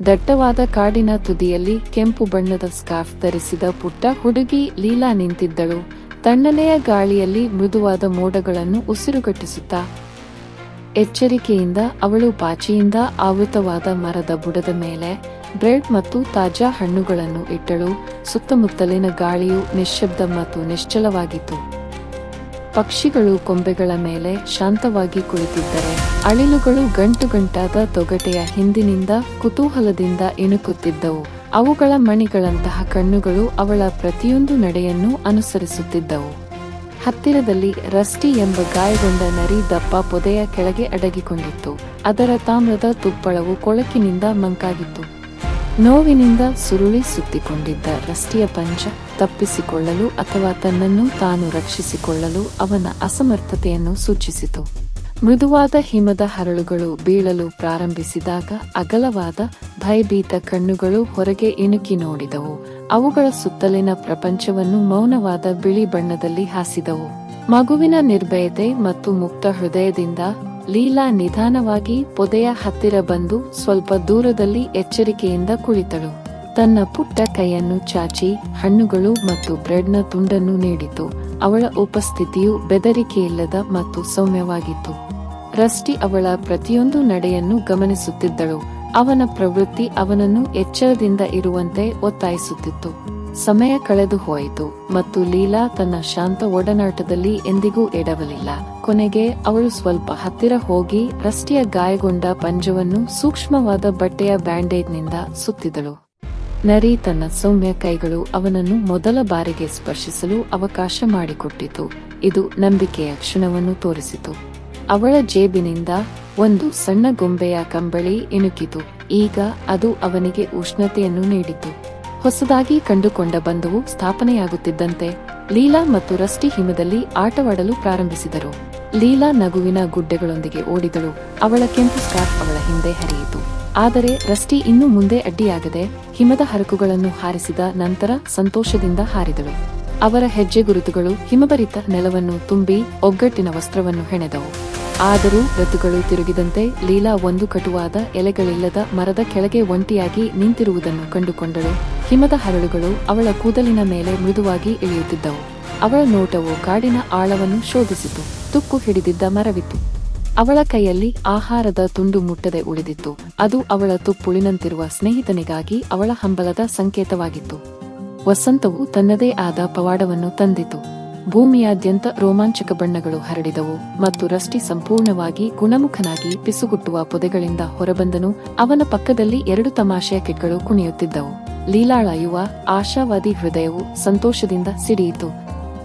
ದಟ್ಟವಾದ ಕಾಡಿನ ತುದಿಯಲ್ಲಿ ಕೆಂಪು ಬಣ್ಣದ ಸ್ಕಾರ್ಫ್ ಧರಿಸಿದ ಪುಟ್ಟ ಹುಡುಗಿ ಲೀಲಾ ನಿಂತಿದ್ದಳು. ತಣ್ಣನೆಯ ಗಾಳಿಯಲ್ಲಿ ಮೃದುವಾದ ಮೋಡಗಳನ್ನು ಉಸಿರುಗಟ್ಟಿಸುತ್ತಾ ಎಚ್ಚರಿಕೆಯಿಂದ ಅವಳು ಪಾಚಿಯಿಂದ ಆವೃತವಾದ ಮರದ ಬುಡದ ಮೇಲೆ ಬ್ರೆಡ್ ಮತ್ತು ತಾಜಾ ಹಣ್ಣುಗಳನ್ನು ಇಟ್ಟಳು. ಸುತ್ತಮುತ್ತಲಿನ ಗಾಳಿಯು ನಿಶ್ಶಬ್ದ ಮತ್ತು ನಿಶ್ಚಲವಾಗಿತ್ತು. ಪಕ್ಷಿಗಳು ಕೊಂಬೆಗಳ ಮೇಲೆ ಶಾಂತವಾಗಿ ಕುಳಿತಿದ್ದರೆ ಅಳಿಲುಗಳು ಗಂಟುಗಂಟಾದ ತೊಗಟೆಯ ಹಿಂದಿನಿಂದ ಕುತೂಹಲದಿಂದ ಇಣುಕುತ್ತಿದ್ದವು. ಅವುಗಳ ಮಣಿಗಳಂತಹ ಕಣ್ಣುಗಳು ಅವಳ ಪ್ರತಿಯೊಂದು ನಡೆಯನ್ನು ಅನುಸರಿಸುತ್ತಿದ್ದವು. ಹತ್ತಿರದಲ್ಲಿ ರಸ್ಟಿ ಎಂಬ ಗಾಯಗೊಂಡ ನರಿ ದಪ್ಪ ಪೊದೆಯ ಕೆಳಗೆ ಅಡಗಿಕೊಂಡಿತ್ತು. ಅದರ ತಾಮ್ರದ ತುಪ್ಪಳವು ಕೊಳಕಿನಿಂದ ಮಂಕಾಗಿತ್ತು. ನೋವಿನಿಂದ ಸುರುಳಿ ಸುತ್ತಿಕೊಂಡಿದ್ದ ರಸ್ಟಿಯ ಪಂಚ ತಪ್ಪಿಸಿಕೊಳ್ಳಲು ಅಥವಾ ತನ್ನನ್ನು ತಾನು ರಕ್ಷಿಸಿಕೊಳ್ಳಲು ಅವನ ಅಸಮರ್ಥತೆಯನ್ನು ಸೂಚಿಸಿತು. ಮೃದುವಾದ ಹಿಮದ ಹರಳುಗಳು ಬೀಳಲು ಪ್ರಾರಂಭಿಸಿದಾಗ ಅಗಲವಾದ ಭಯಭೀತ ಕಣ್ಣುಗಳು ಹೊರಗೆ ಇಣುಕಿ ನೋಡಿದವು. ಅವುಗಳ ಸುತ್ತಲಿನ ಪ್ರಪಂಚವನ್ನು ಮೌನವಾದ ಬಿಳಿ ಬಣ್ಣದಲ್ಲಿ ಹಾಸಿದವು. ಮಗುವಿನ ನಿರ್ಭಯತೆ ಮತ್ತು ಮುಕ್ತ ಹೃದಯದಿಂದ ಲೀಲಾ ನಿಧಾನವಾಗಿ ಪೊದೆಯ ಹತ್ತಿರ ಬಂದು ಸ್ವಲ್ಪ ದೂರದಲ್ಲಿ ಎಚ್ಚರಿಕೆಯಿಂದ ಕುಳಿತಳು. ತನ್ನ ಪುಟ್ಟ ಕೈಯನ್ನು ಚಾಚಿ ಹಣ್ಣುಗಳು ಮತ್ತು ಬ್ರೆಡ್ನ ತುಂಡನ್ನು ನೀಡಿತು. ಅವಳ ಉಪಸ್ಥಿತಿಯು ಬೆದರಿಕೆಯಿಲ್ಲದ ಮತ್ತು ಸೌಮ್ಯವಾಗಿತ್ತು. ರಸ್ಟಿ ಅವಳ ಪ್ರತಿಯೊಂದು ನಡೆಯನ್ನು ಗಮನಿಸುತ್ತಿದ್ದಳು. ಅವನ ಪ್ರವೃತ್ತಿ ಅವನನ್ನು ಎಚ್ಚರದಿಂದ ಇರುವಂತೆ ಒತ್ತಾಯಿಸುತ್ತಿತ್ತು. ಸಮಯ ಕಳೆದು ಹೋಯಿತು ಮತ್ತು ಲೀಲಾ ತನ್ನ ಶಾಂತ ಒಡನಾಟದಲ್ಲಿ ಎಂದಿಗೂ ಎಡವಲಿಲ್ಲ. ಕೊನೆಗೆ ಅವಳು ಸ್ವಲ್ಪ ಹತ್ತಿರ ಹೋಗಿ ರಸ್ಟಿಯ ಗಾಯಗೊಂಡ ಪಂಜವನ್ನು ಸೂಕ್ಷ್ಮವಾದ ಬಟ್ಟೆಯ ಬ್ಯಾಂಡೇಜ್ನಿಂದ ಸುತ್ತಿದಳು. ನರಿ ತನ್ನ ಸೌಮ್ಯ ಕೈಗಳು ಅವನನ್ನು ಮೊದಲ ಬಾರಿಗೆ ಸ್ಪರ್ಶಿಸಲು ಅವಕಾಶ ಮಾಡಿಕೊಟ್ಟಿತು. ಇದು ನಂಬಿಕೆಯ ಕ್ಷಣವನ್ನು ತೋರಿಸಿತು. ಅವಳ ಜೇಬಿನಿಂದ ಒಂದು ಸಣ್ಣ ಗೊಂಬೆಯ ಕಂಬಳಿ ಇಣುಕಿತು. ಈಗ ಅದು ಅವನಿಗೆ ಉಷ್ಣತೆಯನ್ನು ನೀಡಿತು. ಹೊಸದಾಗಿ ಕಂಡುಕೊಂಡ ಬಂಧವು ಸ್ಥಾಪನೆಯಾಗುತ್ತಿದ್ದಂತೆ ಲೀಲಾ ಮತ್ತು ರಸ್ಟಿ ಹಿಮದಲ್ಲಿ ಆಟವಾಡಲು ಪ್ರಾರಂಭಿಸಿದರು. ಲೀಲಾ ನಗುವಿನ ಗುಡ್ಡೆಗಳೊಂದಿಗೆ ಓಡಿದಳು. ಅವಳ ಕೆಂಪು ಸ್ಕಾರ್ಫ್ ಅವಳ ಹಿಂದೆ ಹರಿಯಿತು. ಆದರೆ ರಸ್ಟಿ ಇನ್ನು ಮುಂದೆ ಅಡ್ಡಿಯಾಗದೆ ಹಿಮದ ಹರಕುಗಳನ್ನು ಹಾರಿಸಿದ ನಂತರ ಸಂತೋಷದಿಂದ ಹಾರಿದಳು. ಅವರ ಹೆಜ್ಜೆ ಗುರುತುಗಳು ಹಿಮಭರಿತ ನೆಲವನ್ನು ತುಂಬಿ ಒಗ್ಗಟ್ಟಿನ ವಸ್ತ್ರವನ್ನು ಹೆಣೆದವು. ಆದರೂ ಋತುಗಳು ತಿರುಗಿದಂತೆ ಲೀಲಾ ಒಂದು ಕಟುವಾದ ಎಲೆಗಳಿಲ್ಲದ ಮರದ ಕೆಳಗೆ ಒಂಟಿಯಾಗಿ ನಿಂತಿರುವುದನ್ನು ಕಂಡುಕೊಂಡಳು. ಹಿಮದ ಹರಳುಗಳು ಅವಳ ಕೂದಲಿನ ಮೇಲೆ ಮೃದುವಾಗಿ ಇಳಿಯುತ್ತಿದ್ದವು. ಅವಳ ನೋಟವು ಕಾಡಿನ ಆಳವನ್ನು ಶೋಧಿಸಿತು. ತುಕ್ಕು ಹಿಡಿದಿದ್ದ ಮರವಿತ್ತು. ಅವಳ ಕೈಯಲ್ಲಿ ಆಹಾರದ ತುಂಡು ಮುಟ್ಟದೆ ಉಳಿದಿತ್ತು. ಅದು ಅವಳ ತುಪ್ಪುಳಿನಂತಿರುವ ಸ್ನೇಹಿತನಿಗಾಗಿ ಅವಳ ಹಂಬಲದ ಸಂಕೇತವಾಗಿತ್ತು. ವಸಂತವು ತನ್ನದೇ ಆದ ಪವಾಡವನ್ನು ತಂದಿತು. ಭೂಮಿಯಾದ್ಯಂತ ರೋಮಾಂಚಕ ಬಣ್ಣಗಳು ಹರಡಿದವು ಮತ್ತು ರಸ್ಟಿ ಸಂಪೂರ್ಣವಾಗಿ ಗುಣಮುಖನಾಗಿ ಪಿಸುಗುಟ್ಟುವ ಪೊದೆಗಳಿಂದ ಹೊರಬಂದನು. ಅವನ ಪಕ್ಕದಲ್ಲಿ 2 ತಮಾಷೆಯ ಕಿಟ್ಗಳು ಕುಣಿಯುತ್ತಿದ್ದವು. ಲೀಲಾಳ ಯುವ ಆಶಾವಾದಿ ಹೃದಯವು ಸಂತೋಷದಿಂದ ಸಿಡಿಯಿತು.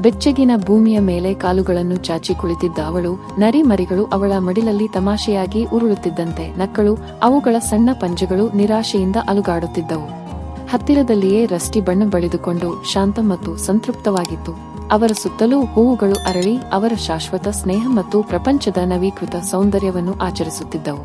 ಬೆಚ್ಚಗಿನ ಭೂಮಿಯ ಮೇಲೆ ಕಾಲುಗಳನ್ನು ಚಾಚಿ ಕುಳಿತಿದ್ದ ಅವಳು ನರಿ ಮರಿಗಳು ಅವಳ ಮಡಿಲಲ್ಲಿ ತಮಾಷೆಯಾಗಿ ಉರುಳುತ್ತಿದ್ದಂತೆ ನಕ್ಕಳು. ಅವುಗಳ ಸಣ್ಣ ಪಂಜಗಳು ನಿರಾಶೆಯಿಂದ ಅಲುಗಾಡುತ್ತಿದ್ದವು. ಹತ್ತಿರದಲ್ಲಿಯೇ ರಸ್ಟಿ ಬಣ್ಣ ಬಳಿದುಕೊಂಡು ಶಾಂತ ಮತ್ತು ಸಂತೃಪ್ತವಾಗಿತ್ತು. ಅವರ ಸುತ್ತಲೂ ಹೂವುಗಳು ಅರಳಿ ಅವರ ಶಾಶ್ವತ ಸ್ನೇಹ ಮತ್ತು ಪ್ರಪಂಚದ ನವೀಕೃತ ಸೌಂದರ್ಯವನ್ನು ಆಚರಿಸುತ್ತಿದ್ದವು.